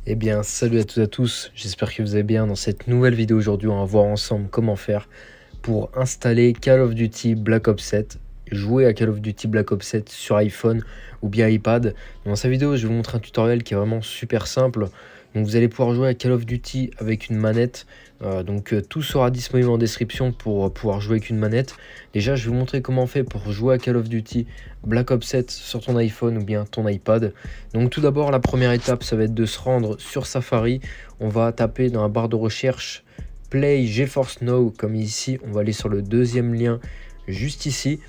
Eh bien, salut à toutes et à tous, j'espère que vous allez bien. Dans cette nouvelle vidéo aujourd'hui, on va voir ensemble comment faire pour installer Call of Duty Black Ops 7, jouer à Call of Duty Black Ops 7 sur iPhone ou bien iPad. Dans cette vidéo, je vais vous montrer un tutoriel qui est vraiment super simple. Donc vous allez pouvoir jouer à Call of Duty avec une manette. Tout sera disponible en description pour pouvoir jouer avec une manette. Déjà, je vais vous montrer comment on fait pour jouer à Call of Duty Black Ops 7 sur ton iPhone ou bien ton iPad. Donc tout d'abord, la première étape, ça va être de se rendre sur Safari. On va taper dans la barre de recherche Play GeForce Now comme ici. On va aller sur le deuxième lien juste ici.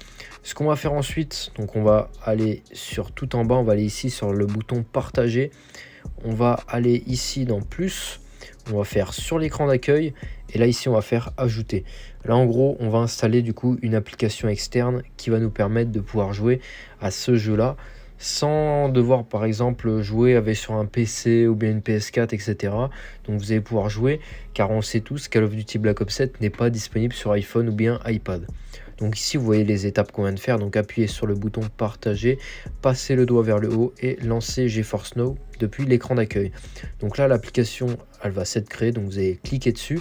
Ce qu'on va faire ensuite, donc on va aller sur tout en bas, on va aller ici sur le bouton partager. On va aller ici dans plus, on va faire sur l'écran d'accueil et là ici on va faire ajouter. Là en gros on va installer du coup une application externe qui va nous permettre de pouvoir jouer à ce jeu là sans devoir par exemple jouer avec sur un PC ou bien une PS4 etc. Donc vous allez pouvoir jouer car on sait tous Call of Duty Black Ops 7 n'est pas disponible sur iPhone ou bien iPad. Donc ici vous voyez les étapes qu'on vient de faire, donc appuyez sur le bouton partager, passez le doigt vers le haut et lancez GeForce Now depuis l'écran d'accueil. Donc là l'application elle va s'être créée, donc vous allez cliquer dessus.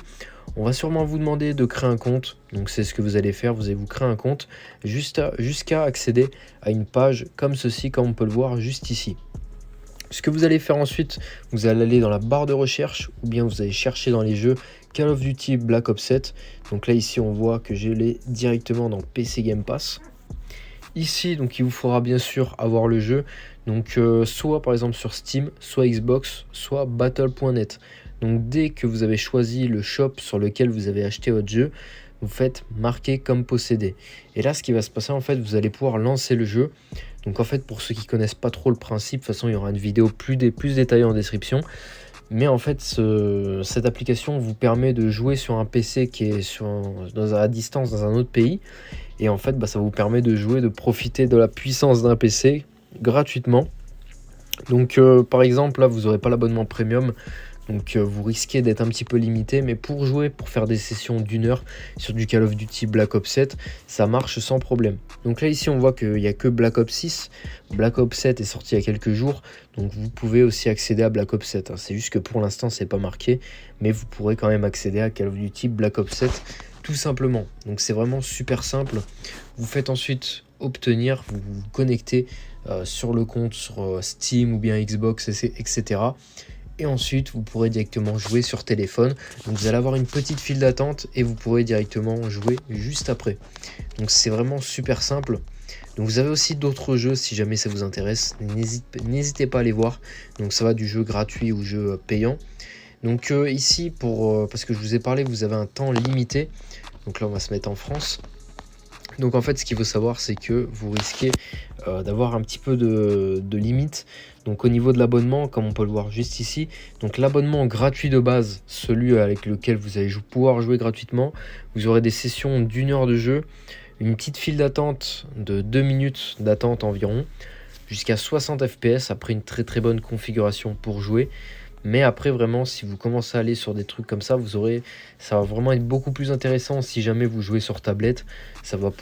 On va sûrement vous demander de créer un compte, donc c'est ce que vous allez faire, vous allez vous créer un compte jusqu'à accéder à une page comme ceci, comme on peut le voir juste ici. Ce que vous allez faire ensuite, vous allez aller dans la barre de recherche ou bien vous allez chercher dans les jeux Call of Duty Black Ops 7. Donc là ici on voit que je l'ai directement dans PC Game Pass. Ici donc il vous faudra bien sûr avoir le jeu, donc soit par exemple sur Steam, soit Xbox, soit Battle.net. Donc dès que vous avez choisi le shop sur lequel vous avez acheté votre jeu, vous faites marquer comme possédé. Et là ce qui va se passer en fait, vous allez pouvoir lancer le jeu. Donc en fait pour ceux qui connaissent pas trop le principe, de toute façon il y aura une vidéo plus détaillée en description. Mais en fait cette application vous permet de jouer sur un PC qui est à distance dans un autre pays. Et en fait ça vous permet de jouer, de profiter de la puissance d'un PC gratuitement. Donc par exemple là vous n'aurez pas l'abonnement premium. Donc vous risquez d'être un petit peu limité, mais pour jouer, pour faire des sessions d'1 heure sur du Call of Duty Black Ops 7, ça marche sans problème. Donc là ici on voit qu'il n'y a que Black Ops 6, Black Ops 7 est sorti il y a quelques jours, donc vous pouvez aussi accéder à Black Ops 7. C'est juste que pour l'instant c'est pas marqué, mais vous pourrez quand même accéder à Call of Duty Black Ops 7 tout simplement. Donc c'est vraiment super simple. Vous faites ensuite obtenir, vous vous connectez sur le compte sur Steam ou bien Xbox, etc. Et ensuite vous pourrez directement jouer sur téléphone. Donc vous allez avoir une petite file d'attente et vous pourrez directement jouer juste après. Donc c'est vraiment super simple. Donc vous avez aussi d'autres jeux si jamais ça vous intéresse, n'hésitez pas à les voir. Donc ça va du jeu gratuit ou jeu payant. Donc ici parce que je vous ai parlé, vous avez un temps limité. Donc là on va se mettre en France. Donc en fait ce qu'il faut savoir c'est que vous risquez d'avoir un petit peu de limite. Donc au niveau de l'abonnement, comme on peut le voir juste ici, donc l'abonnement gratuit de base, celui avec lequel vous allez pouvoir jouer gratuitement, vous aurez des sessions d'1 heure de jeu, une petite file d'attente de 2 minutes d'attente environ, jusqu'à 60 fps après une très bonne configuration pour jouer. Mais après vraiment si vous commencez à aller sur des trucs comme ça, ça va vraiment être beaucoup plus intéressant si jamais vous jouez sur tablette.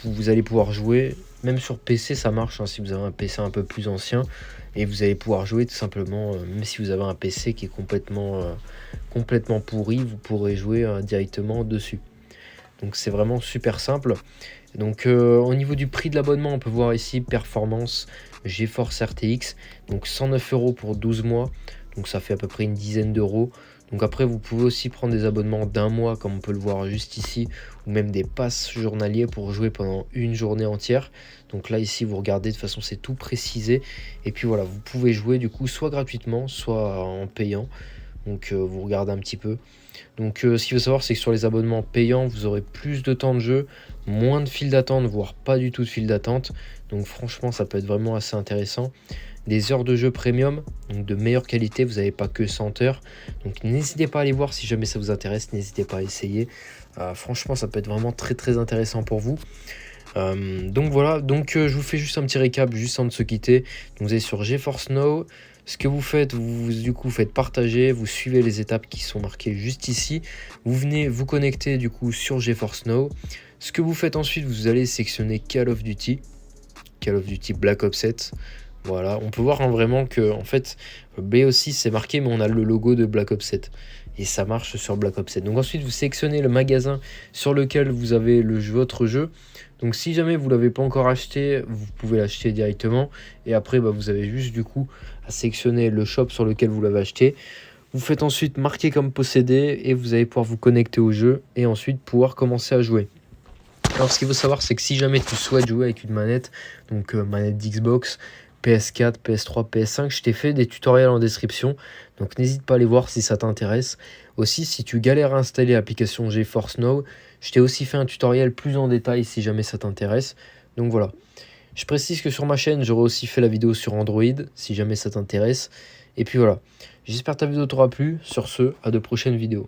Vous allez pouvoir jouer, même sur PC ça marche hein, si vous avez un PC un peu plus ancien. Et vous allez pouvoir jouer tout simplement, même si vous avez un PC qui est complètement pourri, vous pourrez jouer directement dessus. Donc c'est vraiment super simple. Donc au niveau du prix de l'abonnement, on peut voir ici performance GeForce RTX, donc 109 € pour 12 mois. Donc ça fait à peu près une dizaine d'euros. Donc après vous pouvez aussi prendre des abonnements d'1 mois comme on peut le voir juste ici, ou même des passes journaliers pour jouer pendant une journée entière. Donc là ici vous regardez, de toute façon c'est tout précisé. Et puis voilà, vous pouvez jouer du coup soit gratuitement, soit en payant. Donc vous regardez un petit peu. Donc ce qu'il faut savoir c'est que sur les abonnements payants vous aurez plus de temps de jeu, moins de file d'attente, voire pas du tout de file d'attente. Donc franchement ça peut être vraiment assez intéressant. Des heures de jeu premium, donc de meilleure qualité, vous n'avez pas que 100 heures. Donc n'hésitez pas à aller voir si jamais ça vous intéresse, n'hésitez pas à essayer. Franchement ça peut être vraiment très intéressant pour vous. Donc voilà, je vous fais juste un petit récap juste avant de se quitter. Donc vous allez sur GeForce Now. Ce que vous faites, vous faites partager, vous suivez les étapes qui sont marquées juste ici. Vous venez vous connecter du coup sur GeForce Now. Ce que vous faites ensuite, vous allez sélectionner Call of Duty Black Ops 7. Voilà, on peut voir vraiment que en fait BO6 c'est marqué mais on a le logo de Black Ops 7 et ça marche sur Black Ops 7. Donc ensuite vous sélectionnez le magasin sur lequel vous avez votre jeu. Donc si jamais vous l'avez pas encore acheté, vous pouvez l'acheter directement et après vous avez juste du coup à sélectionner le shop sur lequel vous l'avez acheté. Vous faites ensuite marquer comme possédé et vous allez pouvoir vous connecter au jeu et ensuite pouvoir commencer à jouer. Alors ce qu'il faut savoir c'est que si jamais tu souhaites jouer avec une manette, donc manette d'Xbox, PS4, PS3, PS5, je t'ai fait des tutoriels en description, donc n'hésite pas à les voir si ça t'intéresse. Aussi si tu galères à installer l'application GeForce Now, je t'ai aussi fait un tutoriel plus en détail si jamais ça t'intéresse. Donc voilà. Je précise que sur ma chaîne, j'aurai aussi fait la vidéo sur Android, si jamais ça t'intéresse. Et puis voilà. J'espère que ta vidéo t'aura plu. Sur ce, à de prochaines vidéos.